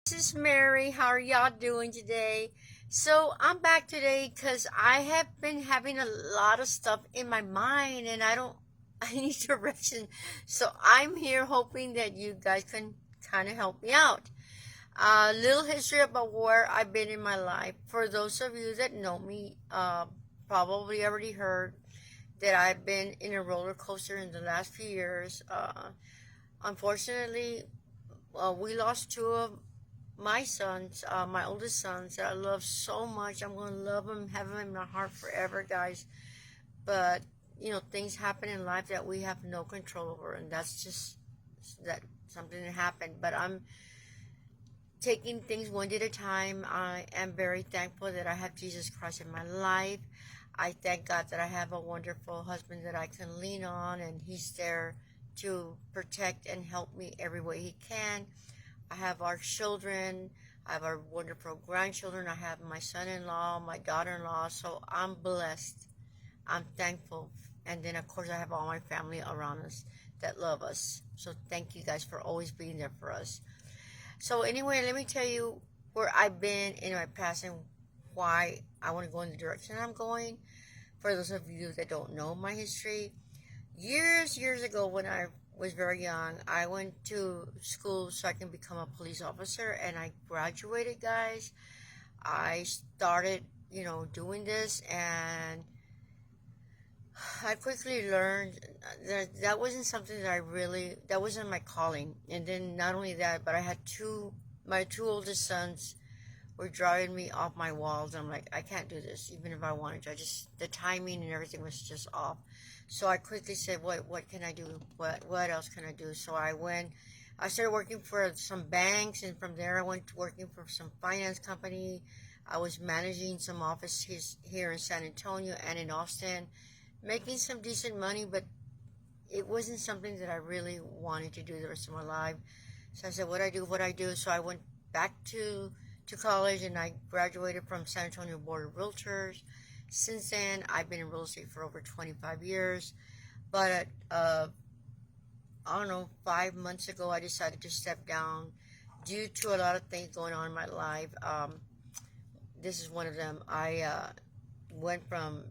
This is Mary. How are y'all doing today? So I'm back today because I have been having a lot of stuff in my mind and I need direction. So I'm here hoping that you guys can kind of help me out. A little history about where I've been in my life. For those of you that know me, probably already heard that I've been in a roller coaster in the last few years. Unfortunately, we lost two of my sons, my oldest sons, that I love so much. I'm going to love them, have them in my heart forever, guys. But, things happen in life that we have no control over, and that's just that something that happened. But I'm taking things one day at a time. I am very thankful that I have Jesus Christ in my life. I thank God that I have a wonderful husband that I can lean on, and he's there to protect and help me every way he can. I have our children. I have our wonderful grandchildren. I have my son-in-law, my daughter-in-law. So I'm blessed. I'm thankful. And then, of course, I have all my family around us that love us. So thank you guys for always being there for us. So anyway, let me tell you where I've been in my past and why I want to go in the direction I'm going. For those of you that don't know my history, years ago when I was very young, I went to school so I can become a police officer, and I graduated, guys. I started, doing this, and I quickly learned that that wasn't something that wasn't my calling. And then not only that, but I had my two oldest sons were driving me off my walls. I'm like, I can't do this, even if I wanted to. The timing and everything was just off. So I quickly said, what can I do? What else can I do? So I started working for some banks, and from there I went to working for some finance company. I was managing some offices here in San Antonio and in Austin, making some decent money, but it wasn't something that I really wanted to do the rest of my life. So I said, what I do. So I went back to college, and I graduated from San Antonio Board of Realtors. Since then, I've been in real estate for over 25 years. But I don't know, 5 months ago, I decided to step down due to a lot of things going on in my life. This is one of them. I went from,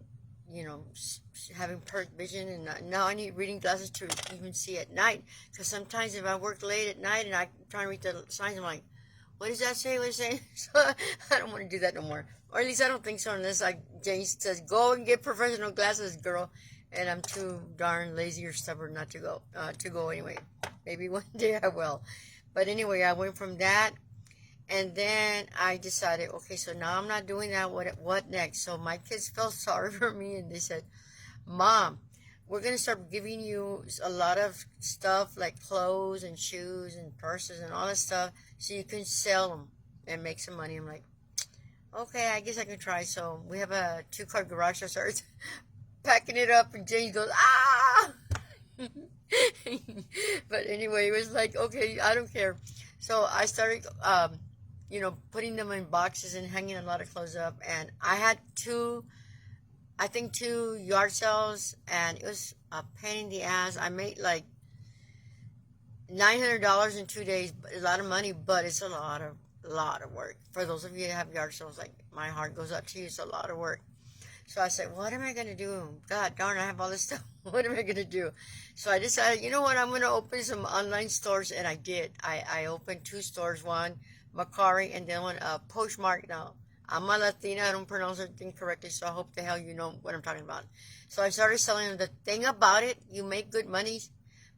having perfect vision, and now I need reading glasses to even see at night. Because sometimes if I work late at night and I'm trying to read the signs, I'm like, what does that say? What does it say? So I don't want to do that no more. Or at least I don't think so, unless James says, go and get professional glasses, girl. And I'm too darn lazy or stubborn not to go anyway. Maybe one day I will. But anyway, I went from that, and then I decided, okay, so now I'm not doing that. What next? So my kids felt sorry for me, and they said, Mom, we're going to start giving you a lot of stuff like clothes and shoes and purses and all that stuff so you can sell them and make some money. I'm like, okay, I guess I can try. So we have a 2-car garage. So I started packing it up, and James goes, ah! But anyway, it was like, okay, I don't care. So I started, putting them in boxes and hanging a lot of clothes up. And I had two yard sales, and it was a pain in the ass. I made like $900 in 2 days. A lot of money, but it's a lot of work. For those of you that have yard sales, like, my heart goes out to you. It's a lot of work. So I said, what am I going to do? God darn, I have all this stuff. What am I going to do? So I decided, you know what, I'm going to open some online stores, and I did. I opened 2 stores, one Macari and then one Postmark. Now, I'm a Latina. I don't pronounce everything correctly, so I hope the hell you know what I'm talking about. So I started selling them. The thing about it, you make good money,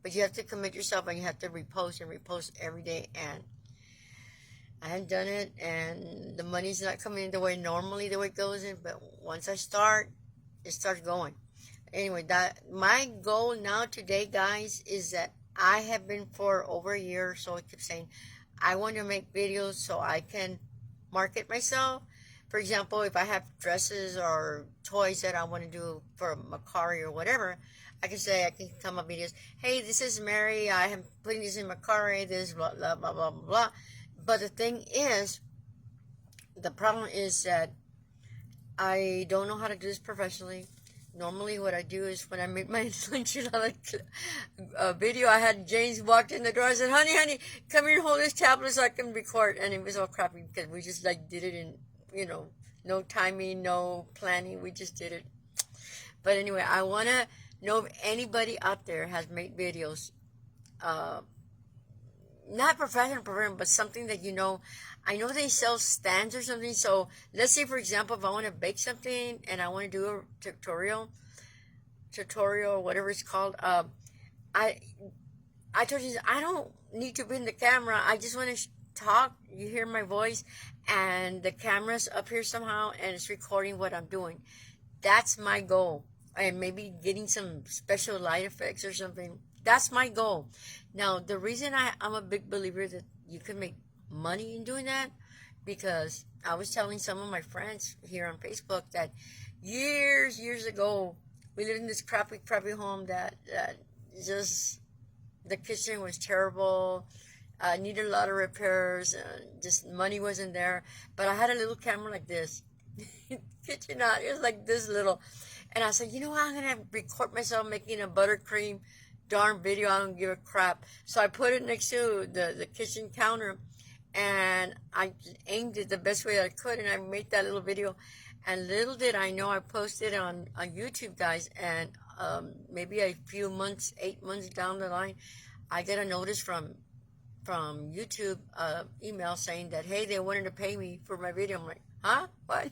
but you have to commit yourself, and you have to repost and repost every day. And I hadn't done it, and the money's not coming in the way it goes in. But once I start, it starts going. Anyway, that my goal now today, guys, is that I have been for over a year. So I keep saying, I want to make videos so I can market myself. For example, if I have dresses or toys that I want to do for Macari or whatever, I can come up videos. Hey, this is Mary. I am putting this in Macari. This blah blah blah blah blah. But the problem is that I don't know how to do this professionally. Normally what I do is when I make my enchilada video, I had James walked in the door. I said, honey, come here and hold this tablet so I can record. And it was all crappy because we just like did it in, no timing, no planning. We just did it. But anyway, I want to know if anybody out there has made videos, not professional, but something that I know they sell stands or something. So let's say, for example, if I want to bake something and I want to do a tutorial, whatever it's called. I told you I don't need to be in the camera. I just want to talk. You hear my voice, and the camera's up here somehow, and it's recording what I'm doing. That's my goal. And maybe getting some special light effects or something. That's my goal. Now, the reason I'm a big believer that you can make money in doing that, because I was telling some of my friends here on Facebook that years ago, we lived in this crappy home that just, the kitchen was terrible, needed a lot of repairs, just money wasn't there. But I had a little camera like this, kitchen out, it was like this little. And I said, you know what, I'm going to record myself making a buttercream darn video. I don't give a crap. So I put it next to the kitchen counter, and I aimed it the best way that I could, and I made that little video. And little did I know, I posted it on YouTube, guys, and maybe a few months, 8 months down the line, I get a notice from YouTube email saying that, hey, they wanted to pay me for my video. I'm like, huh? What?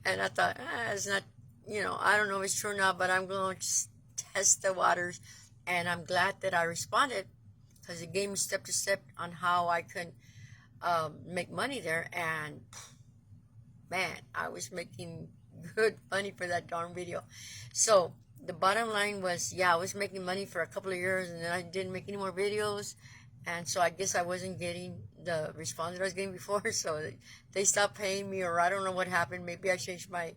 And I thought, it's not, I don't know if it's true or not, but I'm going to test the waters. And I'm glad that I responded, because it gave me step to step on how I could make money there. And man, I was making good money for that darn video. So the bottom line was, yeah, I was making money for a couple of years, and then I didn't make any more videos. And so I guess I wasn't getting the response that I was getting before. So they stopped paying me, or I don't know what happened. Maybe I changed my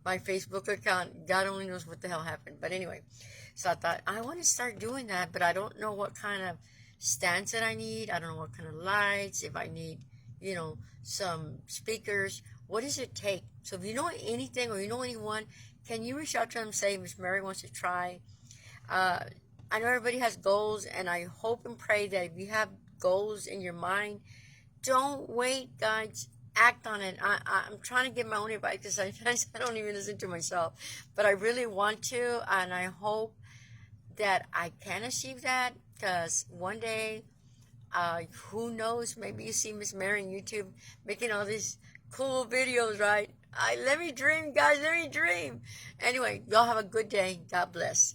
Facebook account. God only knows what the hell happened. But anyway, so I thought, I want to start doing that, but I don't know what kind of stands that I need. I don't know what kind of lights, if I need, some speakers. What does it take? So if you know anything, or you know anyone, can you reach out to them and say, Miss Mary wants to try? I know everybody has goals, and I hope and pray that if you have goals in your mind, don't wait, guys. Act on it. I'm trying to get my own advice, because sometimes I don't even listen to myself. But I really want to, and I hope that I can achieve that, because one day, who knows, maybe you see Miss Mary on YouTube making all these cool videos, right? Let me dream, guys. Let me dream. Anyway, y'all have a good day. God bless.